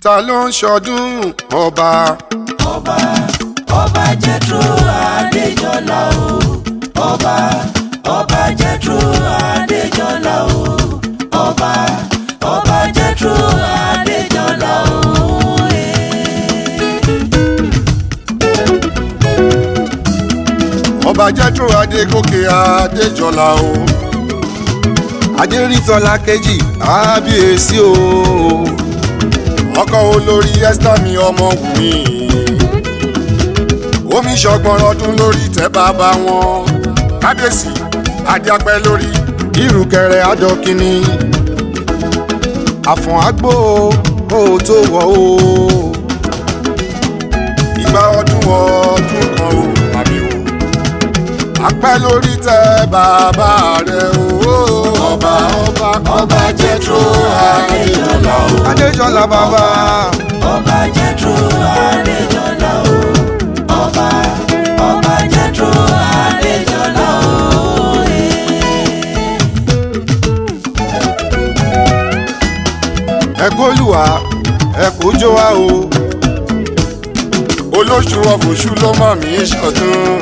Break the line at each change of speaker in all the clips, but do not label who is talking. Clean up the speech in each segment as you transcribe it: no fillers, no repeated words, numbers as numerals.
ta ló ń ṣọdún ọba.
ọba Jethro Adéjọlá o. ọba Jethro Adéjọlá o. ọba Jethro Adéjọlá o.
ọba Jethro Adégòkè Adéjọlá o. Adérìntọ́lá kejì kábíyèsí o. ọkọ olórí Esther mi ọmọ Wùmí. omi ṣọgbọ́n ọdún lórí tẹ́ bàbá wọn. kábíyèsí adéapẹ́ lórí ìrùkẹ̀rẹ̀ adọ́kínní. àfọ̀n àgbò kó o tó wọ̀ o. ìgbà ọdún kan o àbí o. apẹ́ lórí tẹ́ bàbá rẹ̀ o. ọba Jethro Adéjọlá o. Adéjọlá bàbá.
ọba Jethro Adéjọlá o. ọba Jethro Adéjọlá o.
ẹ kólúwa ẹ kójó wa o. olóṣù ọ̀fọ̀ṣù ló mọ̀ mí ṣọ̀tún.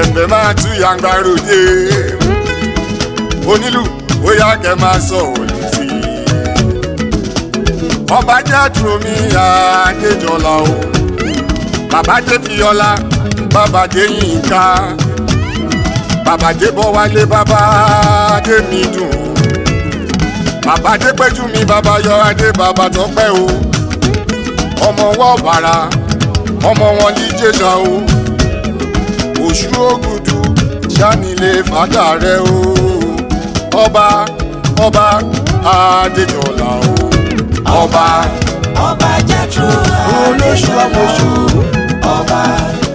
ẹ̀bẹ̀ máa tú yàgbá ròde. onílù ó yá kẹ́ máa sọ òní sí i. ọba Jethro mi Adéjọlá o. bàbá dé Fíọlá bàbá dé Yínká. bàbá dé Bọ́wálé bàbá dé mi dùn. bàbá dé Péjú mi bàbá yọ adé bàbá Tọ́pẹ́ o. ọmọ wọ́ bàrà ọmọ wọn ní jẹ́jà o. Òṣù Ògùdù ṣánilé fàdà rẹ o. ọba Adéjọlá o.
ọba Jethro
olóṣù àfọ̀ṣù.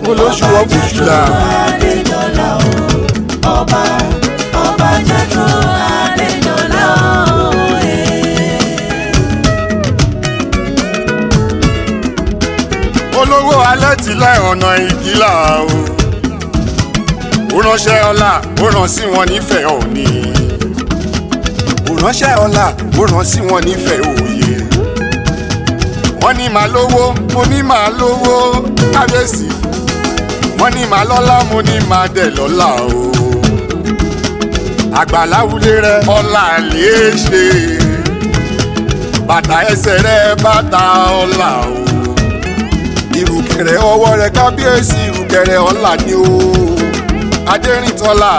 olóṣù ọ̀fọ̀ṣù là.
Adéjọlá o. ọba Jethro Adéjọlá o.
olówó alẹ́ tilẹ̀ ọ̀nà ìgílà o. ó ránṣẹ́ ọlá ó rán sí wọn nífẹ̀ẹ́ òní. ó ránṣẹ́ ọlá ó rán sí wọn nífẹ̀ẹ́ òye. wọ́n ní màá lówó mo ní màá lówó kábíyèsí. wọ́n ní màá lọ́lá mo ní màá dẹ̀ lọ́lá o. àgbàláwulé rẹ ọlá lè ṣe. bàtà ẹsẹ̀ rẹ bàtà ọlá o. ìrùkẹ̀rẹ̀ ọwọ́ rẹ̀ kábíyèsí ìrùkẹ̀rẹ̀ ọlá ni o. Adérìntọ́lá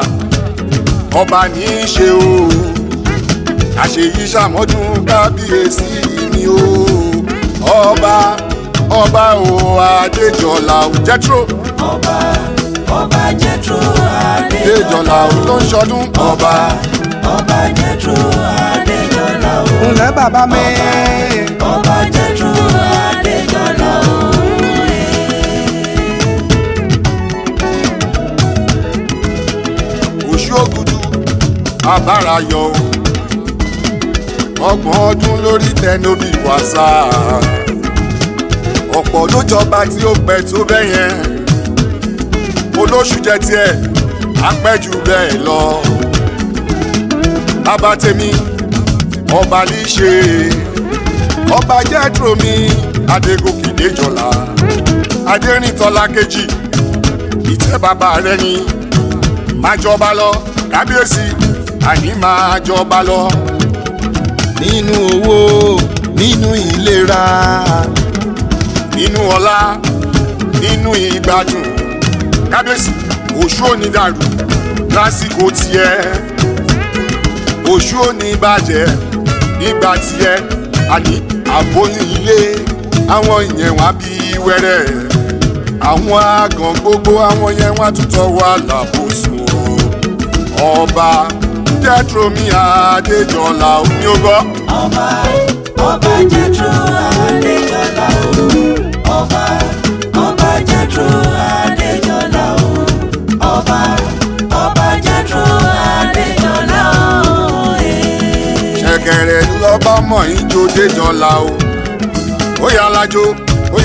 ọba ní í ṣe o. àṣeyí ṣàmọ́dún kábíyèsí ni o. ọba o Adéjọlá o. Jethro
ọba Jethro
Adéjọlá o ló ń ṣọdún.
ọba Jethro Adéjọlá o.
ǹlẹ́ bàbá mi.
ọba Jethro Adéjọlá o.
Òṣù Ògùdù abárayọ o. ọgbọ̀n ọdún lórí tẹnubí wàsá. ọ̀pọ̀ ló jọba tí ó pẹ́ tó bẹ́ẹ̀ yẹn. olóṣù jẹ tiẹ̀ apẹ́jù bẹ́ẹ̀ lọ. bàbá tèmi ọba ní í ṣe. ọba Jethro mi Adégòkè Adéjọlá. Adérìntọ́lá kejì ìtẹ́ bàbá rẹ ni. máa jọba lọ kábíyèsí àní máa jọba lọ. nínú owó nínú ìlera nínú ọlá nínú ìgbádùn. kábíyèsí Òṣù ò ní dàrú lásìkò tiẹ̀. Òṣù ò ní bàjẹ́ nígbà tiẹ̀. àní àbóyún ilé àwọn ìyẹn wá bí wẹ́rẹ́. àwọn àgàn gbogbo àwọn yẹn wá tútọ̀ wà lábòsùn o. ọba Jethro mi Adéjọlá o. mi ò gbọ́.
ọba Jethro Adéjọlá o. ọba Jethro Adéjọlá o. ọba Jethro Adéjọlá o.
ṣẹ̀kẹ̀rẹ̀ lọ́ba mọ̀ ìjó Déjọlá o. ó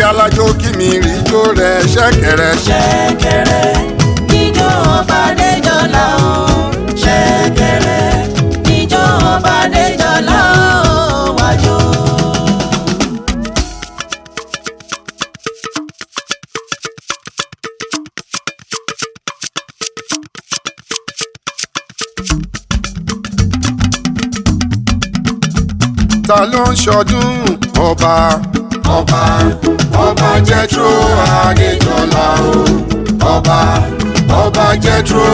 yá lájó kí mi rí jó rẹ̀ ṣẹ̀kẹ̀rẹ̀.
ṣẹ̀kẹ̀rẹ̀ níjó ọba Adéjọlá o. ṣẹ̀kẹ̀rẹ̀ níjó ọba Adéjọlá o. wájú.
ta ló ń ṣọdún ọba ọba Jethro Adéjọlá o ọba Jethro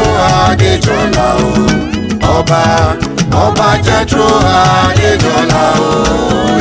Adéjọlá o ọba Jethro Adéjọlá o.